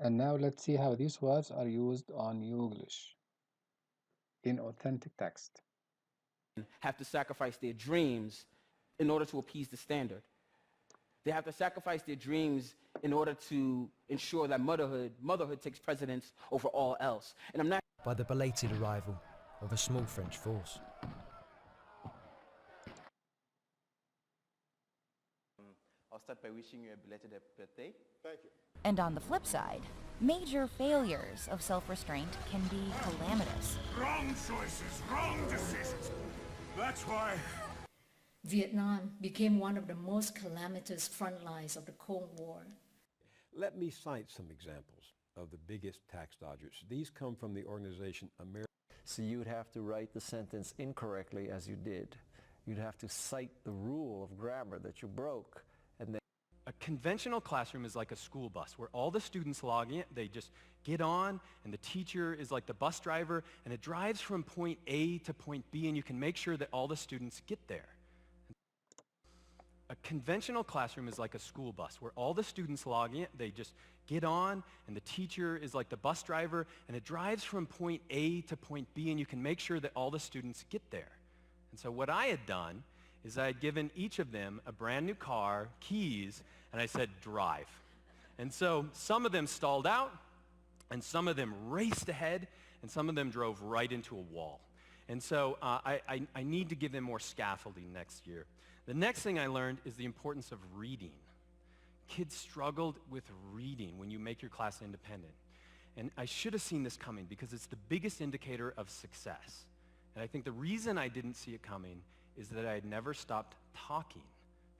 And now let's see how these words are used on Youglish in authentic text. Have to sacrifice their dreams in order to appease the standard. They have to sacrifice their dreams in order to ensure that motherhood takes precedence over all else. And I'm not... By the belated arrival of a small French force. I'll start by wishing you a belated birthday. Thank you. And on the flip side, major failures of self-restraint can be calamitous. Wrong choices, wrong decisions. That's why Vietnam became one of the most calamitous front lines of the Cold War. Let me cite some examples of the biggest tax dodgers. These come from the organization American. So you would have to write the sentence incorrectly as you did. You'd have to cite the rule of grammar that you broke. And then a conventional classroom is like a school bus where all the students log in, they just get on, and the teacher is like the bus driver, and it drives from point A to point B, and you can make sure that all the students get there. A conventional classroom is like a school bus where all the students log in, they just get on, and the teacher is like the bus driver, and it drives from point A to point B, and you can make sure that all the students get there. And so what I had done is I had given each of them a brand new car, keys, and I said, drive. And so some of them stalled out, and some of them raced ahead, and some of them drove right into a wall. And so I need to give them more scaffolding next year. The next thing I learned is the importance of reading. Kids struggled with reading when you make your class independent. And I should have seen this coming because it's the biggest indicator of success. And I think the reason I didn't see it coming is that I had never stopped talking,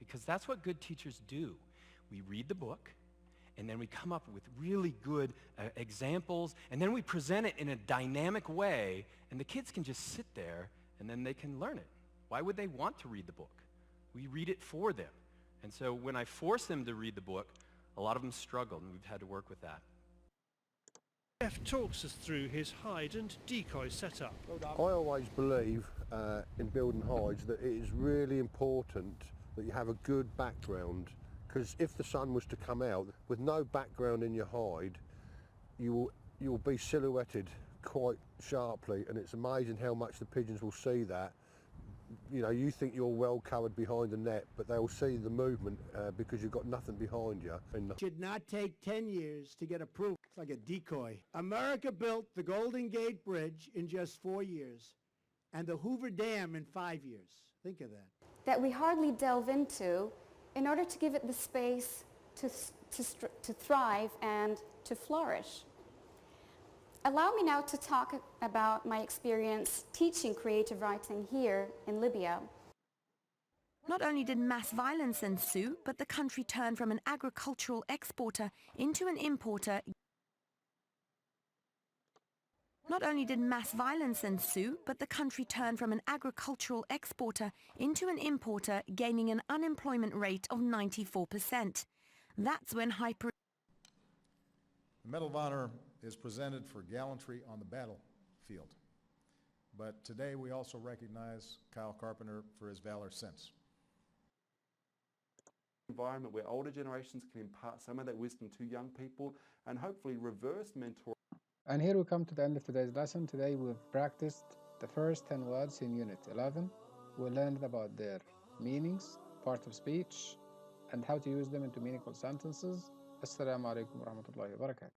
because that's what good teachers do. We read the book, and then we come up with really good examples, and then we present it in a dynamic way, and the kids can just sit there, and then they can learn it. Why would they want to read the book? We read it for them. And so when I force them to read the book, a lot of them struggled, and we've had to work with that. Jeff talks us through his hide and decoy setup. I always believe in building hides that it is really important that you have a good background, because if the sun was to come out with no background in your hide, you will be silhouetted quite sharply, and it's amazing how much the pigeons will see that. You know, you think you're well covered behind the net, but they'll see the movement because you've got nothing behind you. It should not take 10 years to get approved. It's like a decoy. America built the Golden Gate Bridge in just 4 years and the Hoover Dam in 5 years. Think of that. That we hardly delve into in order to give it the space to thrive and to flourish. Allow me now to talk about my experience teaching creative writing here in Libya. Not only did mass violence ensue, but the country turned from an agricultural exporter into an importer. Not only did mass violence ensue, but the country turned from an agricultural exporter into an importer, gaining an unemployment rate of 94%. That's when The Medal of Honor is presented for gallantry on the battlefield. But today we also recognize Kyle Carpenter for his valor since. Environment where older generations can impart some of that wisdom to young people and hopefully reverse mentor. And here we come to the end of today's lesson. Today we've practiced the first 10 words in Unit 11. We learned about their meanings, part of speech, and how to use them into meaningful sentences. Assalamu alaikum wa rahmatullahi wa barakatuh.